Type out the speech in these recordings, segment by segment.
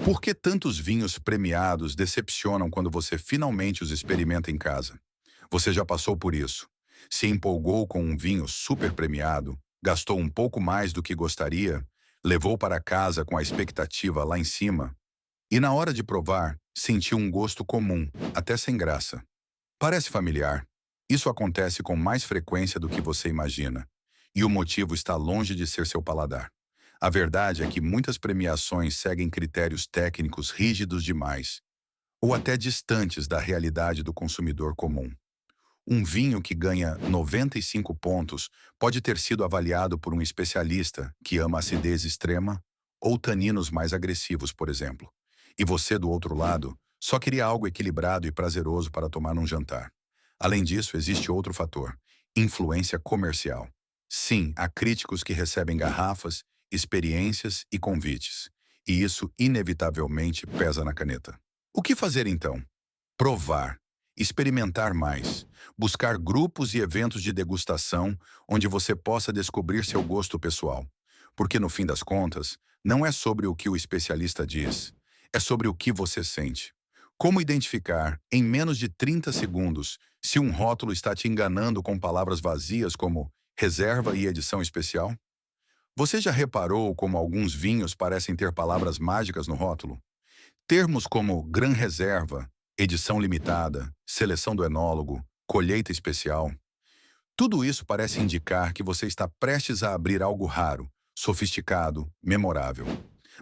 Por que tantos vinhos premiados decepcionam quando você finalmente os experimenta em casa? Você já passou por isso? Se empolgou com um vinho super premiado, gastou um pouco mais do que gostaria, levou para casa com a expectativa lá em cima e na hora de provar, sentiu um gosto comum, até sem graça. Parece familiar. Isso acontece com mais frequência do que você imagina. E o motivo está longe de ser seu paladar. A verdade é que muitas premiações seguem critérios técnicos rígidos demais, ou até distantes da realidade do consumidor comum. Um vinho que ganha 95 pontos pode ter sido avaliado por um especialista que ama acidez extrema ou taninos mais agressivos, por exemplo. E você, do outro lado, só queria algo equilibrado e prazeroso para tomar num jantar. Além disso, existe outro fator: influência comercial. Sim, há críticos que recebem garrafas, experiências e convites. E isso, inevitavelmente, pesa na caneta. O que fazer então? Provar, experimentar mais, buscar grupos e eventos de degustação onde você possa descobrir seu gosto pessoal. Porque, no fim das contas, não é sobre o que o especialista diz, é sobre o que você sente. Como identificar, em menos de 30 segundos, se um rótulo está te enganando com palavras vazias como reserva e edição especial? Você já reparou como alguns vinhos parecem ter palavras mágicas no rótulo? Termos como Gran Reserva, edição limitada, seleção do enólogo, colheita especial. Tudo isso parece indicar que você está prestes a abrir algo raro, sofisticado, memorável.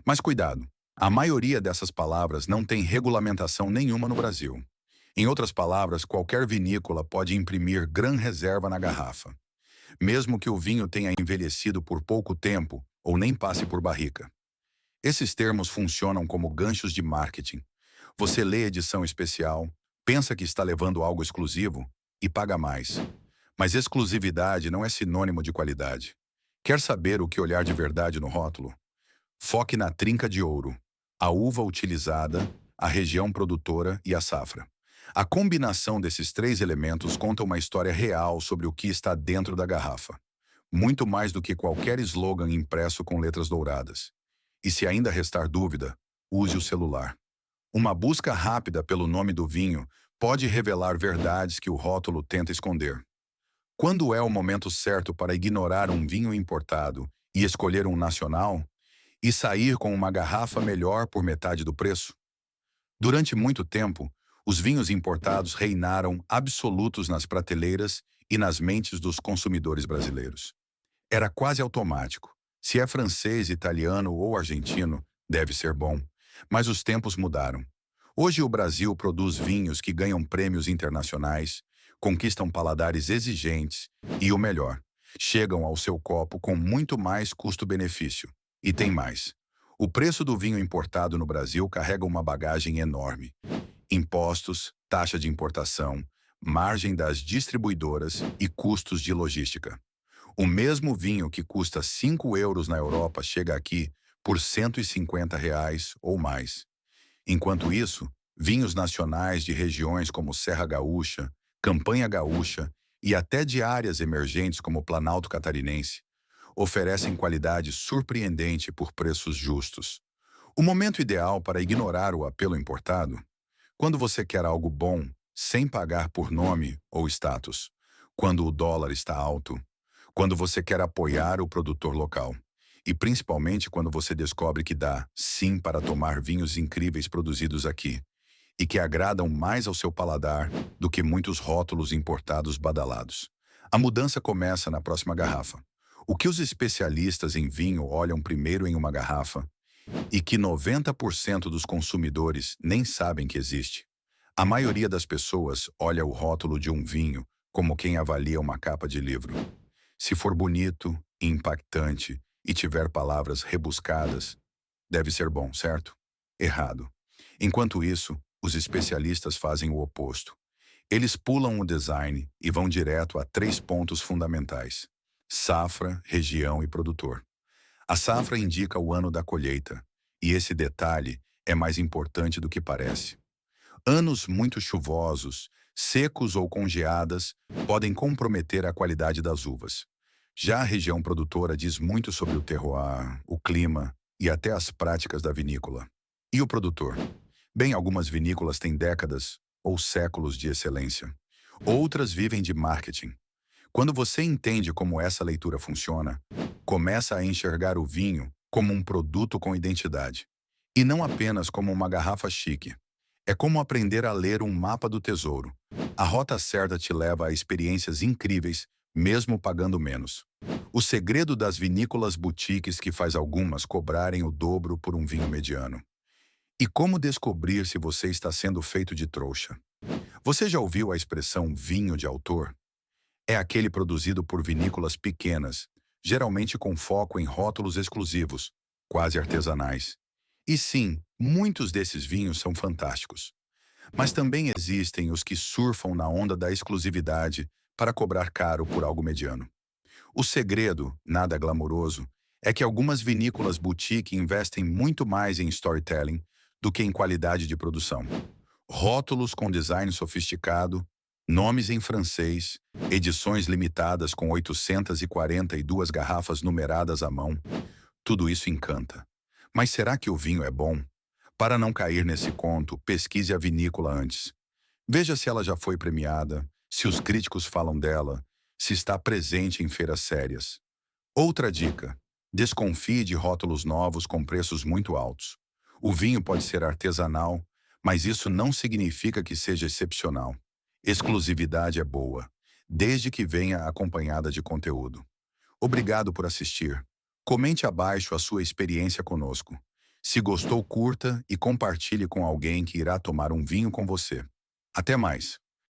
Mas cuidado, a maioria dessas palavras não tem regulamentação nenhuma no Brasil. Em outras palavras, qualquer vinícola pode imprimir Gran Reserva na garrafa, mesmo que o vinho tenha envelhecido por pouco tempo ou nem passe por barrica. Esses termos funcionam como ganchos de marketing. Você lê edição especial, pensa que está levando algo exclusivo e paga mais. Mas exclusividade não é sinônimo de qualidade. Quer saber o que olhar de verdade no rótulo? Foque na trinca de ouro, a uva utilizada, a região produtora e a safra. A combinação desses três elementos conta uma história real sobre o que está dentro da garrafa. Muito mais do que qualquer slogan impresso com letras douradas. E se ainda restar dúvida, use o celular. Uma busca rápida pelo nome do vinho pode revelar verdades que o rótulo tenta esconder. Quando é o momento certo para ignorar um vinho importado e escolher um nacional? E sair com uma garrafa melhor por metade do preço? Durante muito tempo, os vinhos importados reinaram absolutos nas prateleiras e nas mentes dos consumidores brasileiros. Era quase automático. Se é francês, italiano ou argentino, deve ser bom. Mas os tempos mudaram. Hoje o Brasil produz vinhos que ganham prêmios internacionais, conquistam paladares exigentes e, o melhor, chegam ao seu copo com muito mais custo-benefício. E tem mais. O preço do vinho importado no Brasil carrega uma bagagem enorme. Impostos, taxa de importação, margem das distribuidoras e custos de logística. O mesmo vinho que custa 5 euros na Europa chega aqui por R$ 150 ou mais. Enquanto isso, vinhos nacionais de regiões como Serra Gaúcha, Campanha Gaúcha e até de áreas emergentes como o Planalto Catarinense oferecem qualidade surpreendente por preços justos. O momento ideal para ignorar o apelo importado? Quando você quer algo bom, sem pagar por nome ou status. Quando o dólar está alto. Quando você quer apoiar o produtor local. E principalmente quando você descobre que dá, sim, para tomar vinhos incríveis produzidos aqui. E que agradam mais ao seu paladar do que muitos rótulos importados badalados. A mudança começa na próxima garrafa. O que os especialistas em vinho olham primeiro em uma garrafa e que 90% dos consumidores nem sabem que existe. A maioria das pessoas olha o rótulo de um vinho como quem avalia uma capa de livro. Se for bonito, impactante e tiver palavras rebuscadas, deve ser bom, certo? Errado. Enquanto isso, os especialistas fazem o oposto. Eles pulam o design e vão direto a três pontos fundamentais: safra, região e produtor. A safra indica o ano da colheita, e esse detalhe é mais importante do que parece. Anos muito chuvosos, secos ou com geadas podem comprometer a qualidade das uvas. Já a região produtora diz muito sobre o terroir, o clima e até as práticas da vinícola. E o produtor? Bem, algumas vinícolas têm décadas ou séculos de excelência. Outras vivem de marketing. Quando você entende como essa leitura funciona, começa a enxergar o vinho como um produto com identidade. E não apenas como uma garrafa chique. É como aprender a ler um mapa do tesouro. A rota certa te leva a experiências incríveis, mesmo pagando menos. O segredo das vinícolas boutiques que faz algumas cobrarem o dobro por um vinho mediano. E como descobrir se você está sendo feito de trouxa? Você já ouviu a expressão vinho de autor? É aquele produzido por vinícolas pequenas, geralmente com foco em rótulos exclusivos, quase artesanais. E sim, muitos desses vinhos são fantásticos. Mas também existem os que surfam na onda da exclusividade para cobrar caro por algo mediano. O segredo, nada glamouroso, é que algumas vinícolas boutique investem muito mais em storytelling do que em qualidade de produção. Rótulos com design sofisticado, nomes em francês, edições limitadas com 842 garrafas numeradas à mão, tudo isso encanta. Mas será que o vinho é bom? Para não cair nesse conto, pesquise a vinícola antes. Veja se ela já foi premiada, se os críticos falam dela, se está presente em feiras sérias. Outra dica: desconfie de rótulos novos com preços muito altos. O vinho pode ser artesanal, mas isso não significa que seja excepcional. Exclusividade é boa, desde que venha acompanhada de conteúdo. Obrigado por assistir. Comente abaixo a sua experiência conosco. Se gostou, curta e compartilhe com alguém que irá tomar um vinho com você. Até mais!